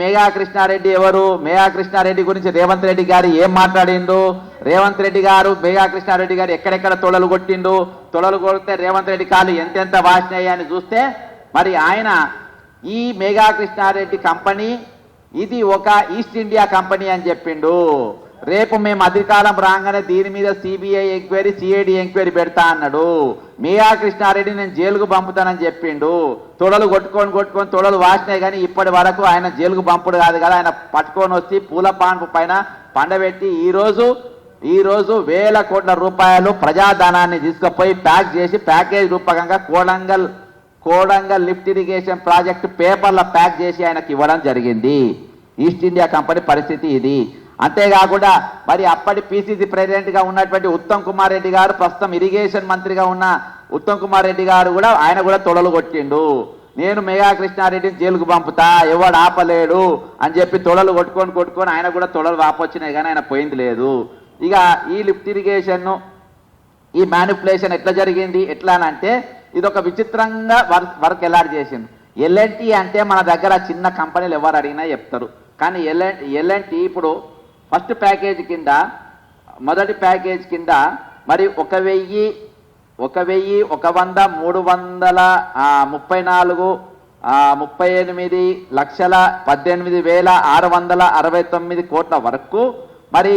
మేఘా కృష్ణారెడ్డి ఎవరు? మేఘా కృష్ణారెడ్డి గురించి రేవంత్ రెడ్డి గారు ఏం మాట్లాడిండు? రేవంత్ రెడ్డి గారు మేఘా కృష్ణారెడ్డి గారు ఎక్కడెక్కడ తొడలు కొట్టిండు? తొడలు కొడితే రేవంత్ రెడ్డి కాళ్ళు ఎంతెంత వాసినాయని చూస్తే మరి ఆయన ఈ మేఘా కృష్ణారెడ్డి కంపెనీ ఇది ఒక ఈస్ట్ ఇండియా కంపెనీ అని చెప్పిండు. రేపు మేము అధికారం రాగానే దీని మీద సిబిఐ ఎంక్వైరీ సిఐడి ఎంక్వైరీ పెడతా అన్నాడు. మేఘా కృష్ణారెడ్డి నేను జైలుకు పంపుతానని చెప్పిండు. తొడలు కొట్టుకొని తొడలు వాసినాయి, కానీ ఇప్పటి వరకు ఆయన జైలుకు పంపుడు కాదు కదా, ఆయన పట్టుకొని వచ్చి పూల పాన్పు పైన పండబెట్టి ఈ రోజు వేల కోట్ల రూపాయలు ప్రజాధనాన్ని తీసుకుపోయి ప్యాక్ చేసి ప్యాకేజ్ రూపకంగా కోడంగల్ లిఫ్ట్ ఇరిగేషన్ ప్రాజెక్టు పేపర్ల ప్యాక్ చేసి ఆయనకి ఇవ్వడం జరిగింది. ఈస్ట్ ఇండియా కంపెనీ పరిస్థితి ఇది. అంతేకాకుండా మరి అప్పటి పిసిసి ప్రెసిడెంట్గా ఉన్నటువంటి ఉత్తమ్ కుమార్ రెడ్డి గారు, ప్రస్తుతం ఇరిగేషన్ మంత్రిగా ఉన్న ఉత్తమ్ కుమార్ రెడ్డి గారు కూడా ఆయన కూడా తొడలు కొట్టిండు. నేను మేఘా కృష్ణారెడ్డిని జైలుకు పంపుతా, ఎవడు ఆపలేడు అని చెప్పి తొడలు కొట్టుకొని ఆయన కూడా తొడలు వాపొచ్చినాయి, కానీ ఆయన పోయింది లేదు. ఇక ఈ లిఫ్ట్ ఇరిగేషన్ ఈ మ్యానిపులేషన్ ఎట్లా జరిగింది? ఎట్లా అంటే ఇది ఒక విచిత్రంగా వర్క్ ఎలాట్ చేసింది. ఎల్ఎన్టీ అంటే మన దగ్గర చిన్న కంపెనీలు ఎవరు అడిగినా చెప్తారు, కానీ ఎల్ఎన్టీ ఇప్పుడు ఫస్ట్ ప్యాకేజ్ కింద మొదటి ప్యాకేజ్ కింద మరి 1,100, 338,18,669 కోట్ల వరకు మరి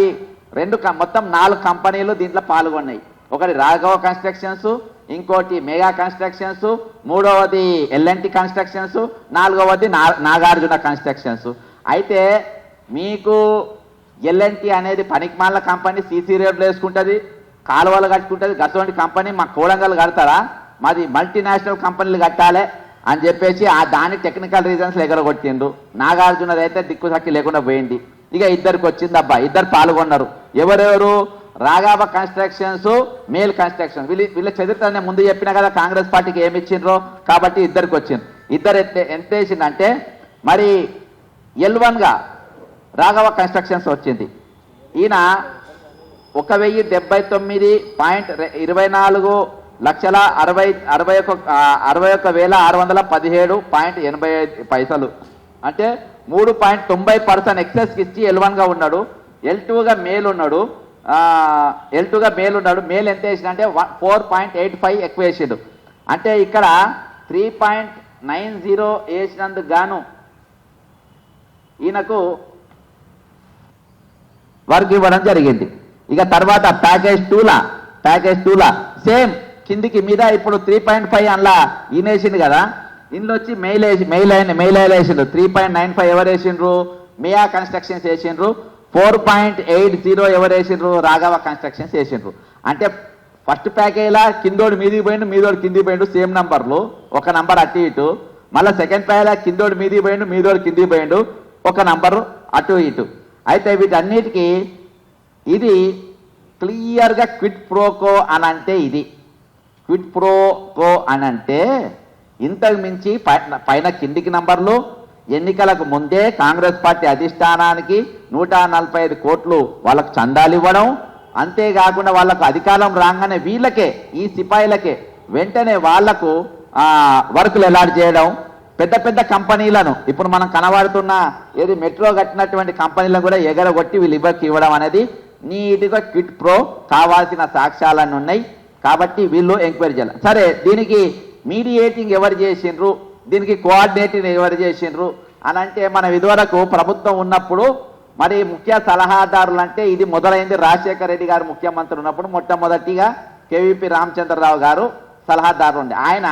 మొత్తం 4 కంపెనీలు దీంట్లో పాల్గొన్నాయి. ఒకటి రాఘవ కన్స్ట్రక్షన్స్, ఇంకోటి మెగా కన్స్ట్రక్షన్స్, మూడవది ఎల్ఎన్టీ కన్స్ట్రక్షన్స్, నాలుగవది నాగార్జున కన్స్ట్రక్షన్స్. అయితే మీకు ఎల్ఎన్టీ అనేది పనికిమాల కంపెనీ, సీసీ రోడ్లు వేసుకుంటుంది, కాలువలు కట్టుకుంటుంది. అటువంటి కంపెనీ మా కోడంగల్ కడతారా? మాది మల్టీనేషనల్ కంపెనీలు కట్టాలి అని చెప్పేసి దాని టెక్నికల్ రీజన్స్ ఎగరగొట్టిండు. నాగార్జునది అయితే దిక్కుసక్కి లేకుండా పోయింది. ఇక ఇద్దరికి వచ్చింది అబ్బా, ఇద్దరు పాల్గొన్నారు. ఎవరెవరు? Raghava constructions, male constructions. వీళ్ళ చరిత్రనే ముందు చెప్పినా కదా కాంగ్రెస్ పార్టీకి ఏమి ఇచ్చిండ్రో, కాబట్టి ఇద్దరికి వచ్చింది. ఇద్దరు ఎంత వేసిందంటే మరి L1గా రాఘవ కన్స్ట్రక్షన్స్ వచ్చింది. ఈయన 1,070,61,617.85 అంటే 3.90% ఎక్సెస్కి ఇచ్చి L1గా ఉన్నాడు. L2గా మేల్ ఉన్నాడు. మేల్ ఎంత వేసిండు అంటే 4.85 ఎక్కువ వేసిండు. అంటే ఇక్కడ 3.90 వేసినందుకు గాను ఈయనకు వర్క్ ఇవ్వడం జరిగింది. ఇక తర్వాత ప్యాకేజ్ టూలా సేమ్ కిందికి మీద ఇప్పుడు 3.5 అందులో ఈయన వేసిండు కదా, ఇందులో వచ్చి మెయిల్ వేసిండ్రు. 3.95 ఎవరు వేసిండ్రు? మియా కన్స్ట్రక్షన్స్ వేసిండ్రు. 4.80 ఎవరు వేసిండ్రు? రాఘవ కన్స్ట్రక్షన్స్ వేసిండ్రు. అంటే ఫస్ట్ ప్యాకేజ్లా కిందోడు మీదికి పోయిండు, మీదోడు కిందికి పోయిండు, సేమ్ నంబర్లు, ఒక నంబర్ అటు ఇటు. మళ్ళీ సెకండ్ ప్యాకేజ్లా కిందోడు మీదికి పోయిండు, మీదోడు కిందికి పోయిండు, ఒక నంబరు అటు ఇటు. అయితే వీటన్నిటికీ ఇది క్లియర్గా క్విట్ ప్రోకో అనంటే ఇది క్విట్ ప్రోకో అనంటే ఇంతకు మించి పైన కిందికి నంబర్లు, ఎన్నికలకు ముందే కాంగ్రెస్ పార్టీ అధిష్టానానికి 145 కోట్లు వాళ్ళకు చందాలు ఇవ్వడం, అంతేకాకుండా వాళ్ళకు అధికారం రాగానే వీళ్ళకే ఈ సిపాయిలకే వెంటనే వాళ్లకు వర్కులు అలాట్ చేయడం, పెద్ద పెద్ద కంపెనీలను ఇప్పుడు మనం కనబడుతున్న ఏది మెట్రో కట్టినటువంటి కంపెనీలను కూడా ఎగరగొట్టి వీళ్ళు ఇవ్వడం అనేది నీట్గా క్విట్ ప్రో కావాల్సిన సాక్ష్యాలన్నీ ఉన్నాయి. కాబట్టి వీళ్ళు ఎంక్వైరీ చేయాలి. సరే, దీనికి మీడియేటింగ్ ఎవరు చేసిండ్రు, దీనికి కోఆర్డినేటింగ్ ఎవరు చేసిండ్రు అని అంటే మనం ఇదివరకు ప్రభుత్వం ఉన్నప్పుడు మరి ముఖ్య సలహాదారులు అంటే ఇది మొదలైంది రాజశేఖర రెడ్డి గారు ముఖ్యమంత్రి ఉన్నప్పుడు. మొట్టమొదటిగా కేవీపీ రామచంద్రరావు గారు సలహాదారు ఉండే. ఆయన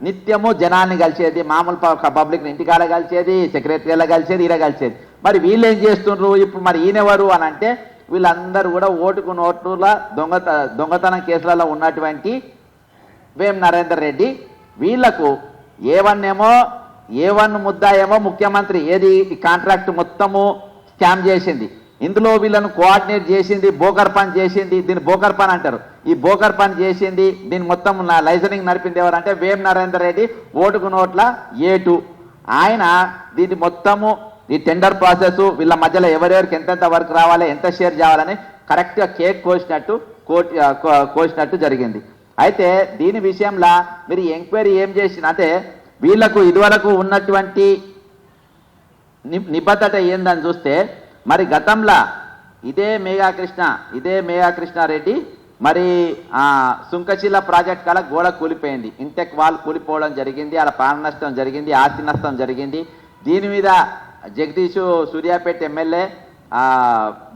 నిత్యము జనాన్ని కలిసేది, మామూలు పబ్లిక్ని ఇంటికాడ కలిసేది, సెక్రటరీలో కలిసేది, ఈడ కలిసేది. మరి వీళ్ళు ఏం చేస్తుండ్రు ఇప్పుడు? మరి ఈయనెవరు అని అంటే వీళ్ళందరూ కూడా ఓటుకు నోట్ల దొంగతనం కేసులలో ఉన్నటువంటి వేం నరేందర్ రెడ్డి. వీళ్లకు ఏ1 ముద్దా ఏమో ముఖ్యమంత్రి ఏది ఈ కాంట్రాక్ట్ మొత్తము స్కామ్ చేసింది. ఇందులో వీళ్ళను కోఆర్డినేట్ చేసింది, బోకర్ పని చేసింది, దీన్ని బోకర్ పని అంటారు. ఈ బోకర్ పని చేసింది, దీన్ని మొత్తం లైజనింగ్ నడిపింది ఎవరంటే వేం నరేందర్ రెడ్డి, ఓటుకు నోట్ల A2. ఆయన దీన్ని మొత్తము ఈ టెండర్ ప్రాసెస్ వీళ్ళ మధ్యలో ఎవరెవరికి ఎంతెంత వర్క్ రావాలి, ఎంత షేర్ చేయాలని కరెక్ట్గా కేక్ కోసినట్టు జరిగింది. అయితే దీని విషయంలో మీరు ఎంక్వైరీ ఏం చేసిన అంటే వీళ్లకు ఇదివరకు ఉన్నటువంటి నిబద్ధత ఏందని చూస్తే మరి గతంలో ఇదే మేఘాకృష్ణారెడ్డి మరి సుంకశిల ప్రాజెక్ట్ కల గోడ కూలిపోయింది, ఇంటెక్ వాల్ కూలిపోవడం జరిగింది, అలా ప్రాణ నష్టం జరిగింది, ఆస్తి నష్టం జరిగింది. దీని మీద జగదీష్ సూర్యాపేట ఎమ్మెల్యే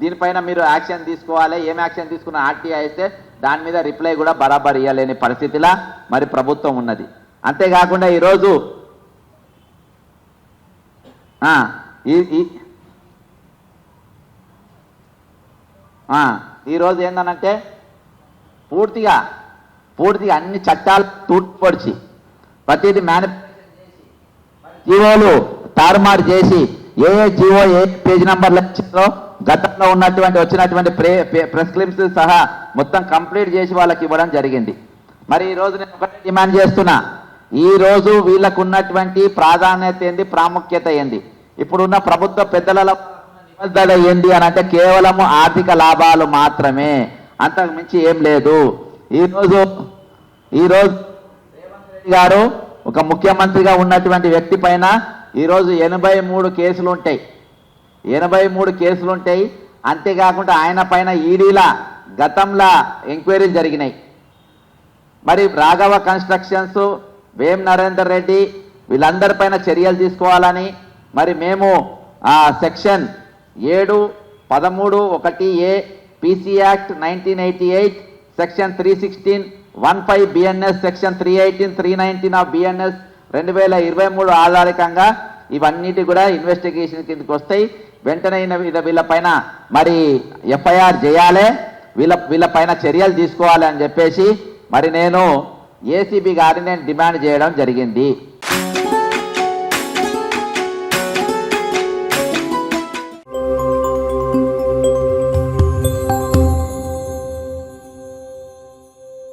దీనిపైన మీరు యాక్షన్ తీసుకోవాలి, ఏం యాక్షన్ తీసుకున్న ఆర్టీఐ అయితే దాని మీద రిప్లై కూడా బరాబర్ ఇవ్వలేని పరిస్థితిలా మరి ప్రభుత్వం ఉన్నది. అంతేకాకుండా ఈరోజు ఈరోజు ఏందనంటే పూర్తిగా అన్ని చట్టాలు తూర్పుపడిచి ప్రతిదీ జీవోలు తారుమారు చేసి ఏ జీవో ఏ పేజ్ నంబర్లు ఇచ్చిందో గతంలో వచ్చినటువంటి ప్రెస్క్రిప్ట్స్ సహా మొత్తం కంప్లీట్ చేసి వాళ్ళకి ఇవ్వడం జరిగింది. మరి ఈరోజు నేను ఒకటే డిమాండ్ చేస్తున్నా, ఈ రోజు వీళ్ళకు ఉన్నటువంటి ప్రాధాన్యత ఏంది, ప్రాముఖ్యత ఏంది, ఇప్పుడున్న ప్రభుత్వ పెద్దల నిబద్ధత ఏంది అని అంటే కేవలము ఆర్థిక లాభాలు మాత్రమే, అంతకు మించి ఏం లేదు. ఈరోజు రేవంత్ రెడ్డి గారు ఒక ముఖ్యమంత్రిగా ఉన్నటువంటి వ్యక్తి పైన ఈరోజు 83 కేసులు ఉంటాయి, 83 కేసులు ఉంటాయి. అంతేకాకుండా ఆయన పైన ఈడీల గతంలో ఎంక్వైరీలు జరిగినాయి. మరి రాఘవ కన్స్ట్రక్షన్స్, వేం నరేందర్ రెడ్డి వీళ్ళందరిపైన చర్యలు తీసుకోవాలని మరి మేము section 7(13)(1)(a) PC act 1988 section 316(15) BNS section 318, 319 of BNS 2023 ఆధారికంగా ఇవన్నిటి కూడా ఇన్వెస్టిగేషన్ కిందకి వస్తాయి. వెంటనే వీళ్ళపైన మరి ఎఫ్ఐఆర్ చేయాలి, వీళ్ళపైన చర్యలు తీసుకోవాలి అని చెప్పేసి మరి నేను ఏసీబీ గారిని డిమాండ్ చేయడం జరిగింది.